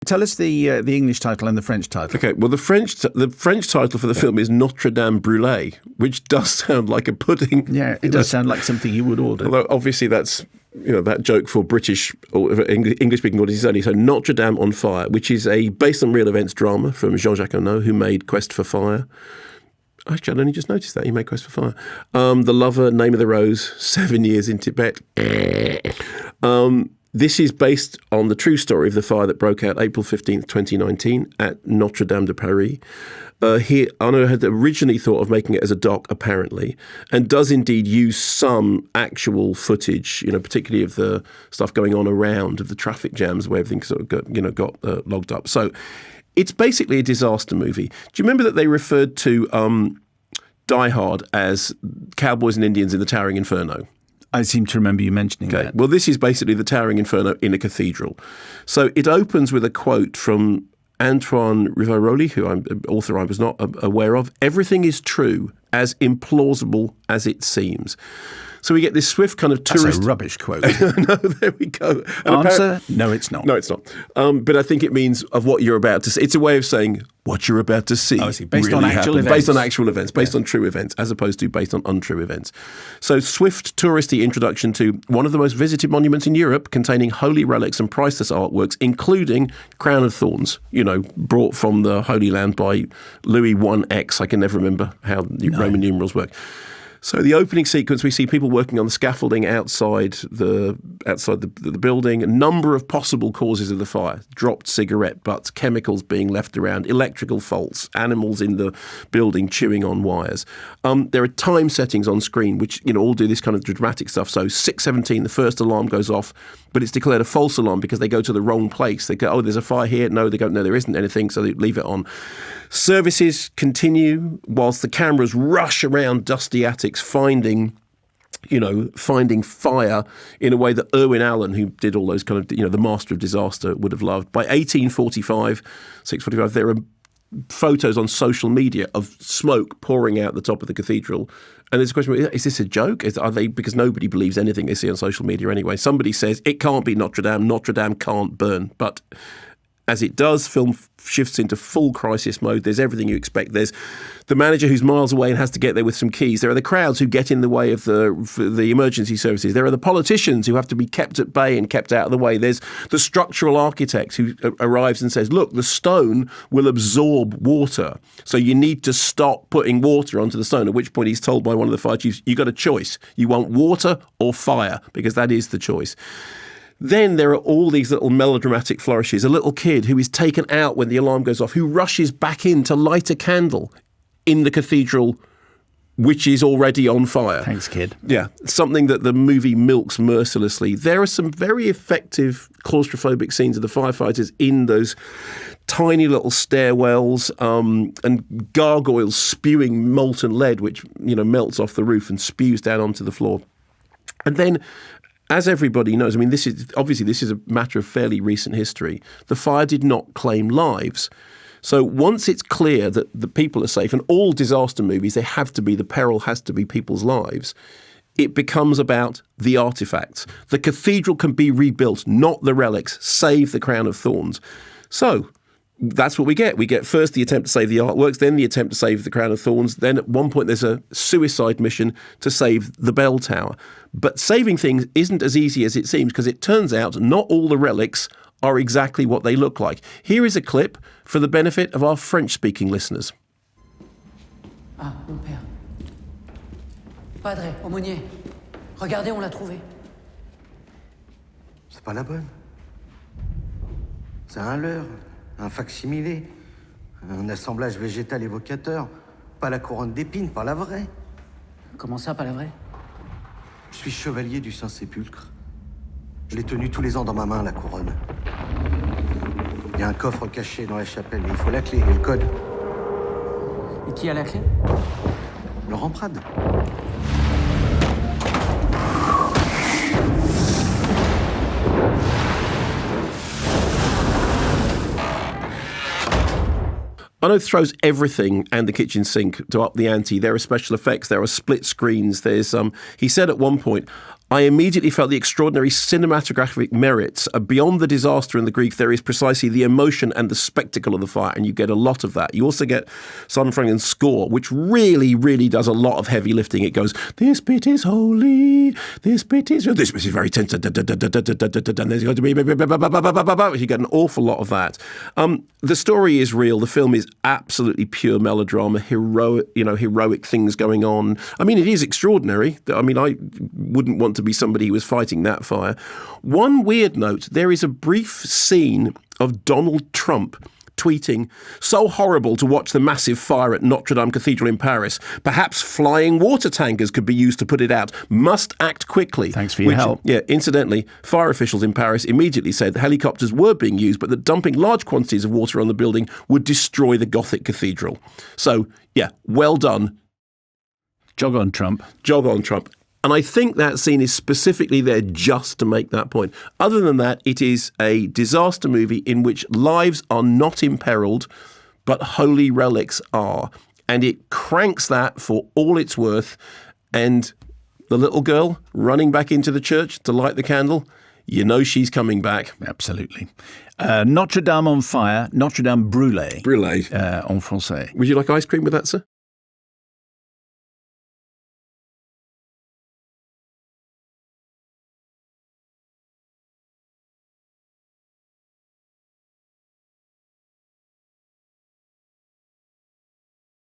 tell us the English title and the French title. Okay, well, the French title for the film is Notre-Dame Brûlée, which does sound like a pudding. Yeah, it does sound like something you would order. Although obviously that's that joke for British or English-speaking audiences only. So Notre Dame on Fire, which is a based on real events drama from Jean-Jacques Annaud, who made Quest for Fire. Actually, I'd only just noticed that he made Quest for Fire. The Lover, Name of the Rose, 7 Years in Tibet. This is based on the true story of the fire that broke out April 15th, 2019 at Notre-Dame de Paris. Arnaud had originally thought of making it as a doc, apparently, and does indeed use some actual footage, particularly of the stuff going on around, of the traffic jams where everything sort of got logged up. So it's basically a disaster movie. Do you remember that they referred to Die Hard as Cowboys and Indians in the Towering Inferno? I seem to remember you mentioning that. Well, this is basically the Towering Inferno in a cathedral. So it opens with a quote from Antoine Rivaroli, who author I was not aware of. Everything is true, as implausible as it seems. So we get this swift kind of tourist... That's a rubbish quote. No, there we go. And Answer? No, it's not. No, it's not. But I think it means of what you're about to see. It's a way of saying what you're about to see. Oh, I see. Based on actual events. Based on actual events, based on true events, as opposed to based on untrue events. So swift touristy introduction to one of the most visited monuments in Europe, containing holy relics and priceless artworks, including Crown of Thorns, brought from the Holy Land by Louis IX. I can never remember how the Roman numerals work. So the opening sequence, we see people working on the scaffolding outside the building, a number of possible causes of the fire: dropped cigarette butts, chemicals being left around, electrical faults, animals in the building chewing on wires. There are time settings on screen which all do this kind of dramatic stuff. So 6:17, the first alarm goes off, but it's declared a false alarm because they go to the wrong place. They go, oh, there's a fire here. No, they go, no, there isn't anything, so they leave it on. Services continue whilst the cameras rush around dusty attics finding fire in a way that Irwin Allen, who did all those kind of, the master of disaster, would have loved. By 6:45, there are photos on social media of smoke pouring out the top of the cathedral. And there's a question, is this a joke? Because nobody believes anything they see on social media anyway. Somebody says, it can't be Notre Dame. Notre Dame can't burn. But as it does, film shifts into full crisis mode. There's everything you expect. There's the manager who's miles away and has to get there with some keys. There are the crowds who get in the way of the emergency services. There are the politicians who have to be kept at bay and kept out of the way. There's the structural architect who arrives and says, look, the stone will absorb water, so you need to stop putting water onto the stone, at which point he's told by one of the fire chiefs, you've got a choice. You want water or fire, because that is the choice. Then there are all these little melodramatic flourishes. A little kid who is taken out when the alarm goes off, who rushes back in to light a candle in the cathedral, which is already on fire. Thanks, kid. Yeah, something that the movie milks mercilessly. There are some very effective claustrophobic scenes of the firefighters in those tiny little stairwells and gargoyles spewing molten lead, which melts off the roof and spews down onto the floor. And then, as everybody knows, this is a matter of fairly recent history. The fire did not claim lives. So once it's clear that the people are safe, and all disaster movies, the peril has to be people's lives, it becomes about the artifacts. The cathedral can be rebuilt, not the relics. Save the Crown of Thorns. So that's what we get. We get first the attempt to save the artworks, then the attempt to save the Crown of Thorns. Then at one point there's a suicide mission to save the bell tower. But saving things isn't as easy as it seems, because it turns out not all the relics are exactly what they look like. Here is a clip for the benefit of our French-speaking listeners. Ah, mon père. Padre, aumônier. Regardez, on l'a trouvé. C'est pas la bonne. C'est un leurre, un facsimilé, un assemblage végétal évocateur. Pas la couronne d'épines, pas la vraie. Comment ça, pas la vraie? Je suis chevalier du Saint-Sépulcre. Je l'ai tenue tous les ans dans ma main, la couronne. Il y a un coffre caché dans la chapelle, mais il faut la clé et le code. Et qui a la clé? Laurent Prade. Arnaud throws everything and the kitchen sink to up the ante. There are special effects. There are split screens. He said at one point, I immediately felt the extraordinary cinematographic merits. Beyond the disaster in the Greek, there is precisely the emotion and the spectacle of the fire, and you get a lot of that. You also get Simon Franklin's score, which really, really does a lot of heavy lifting. It goes, this bit is holy, this bit is very tense, and there's going to be, you get an awful lot of that. The story is real. The film is absolutely pure melodrama, heroic things going on. I mean, it is extraordinary. I mean, I wouldn't want to be somebody who was fighting that fire. One weird note, there is a brief scene of Donald Trump tweeting, so horrible to watch the massive fire at Notre-Dame Cathedral in Paris. Perhaps flying water tankers could be used to put it out. Must act quickly. Thanks for your help. Yeah, incidentally, fire officials in Paris immediately said that helicopters were being used, but that dumping large quantities of water on the building would destroy the Gothic cathedral. So, yeah, well done. Jog on, Trump. Jog on, Trump. And I think that scene is specifically there just to make that point. Other than that, it is a disaster movie in which lives are not imperiled, but holy relics are. And it cranks that for all it's worth. And the little girl running back into the church to light the candle, you know she's coming back. Absolutely. Notre Dame on fire, Notre Dame brûlée. Brûlée. En français. Would you like ice cream with that, sir?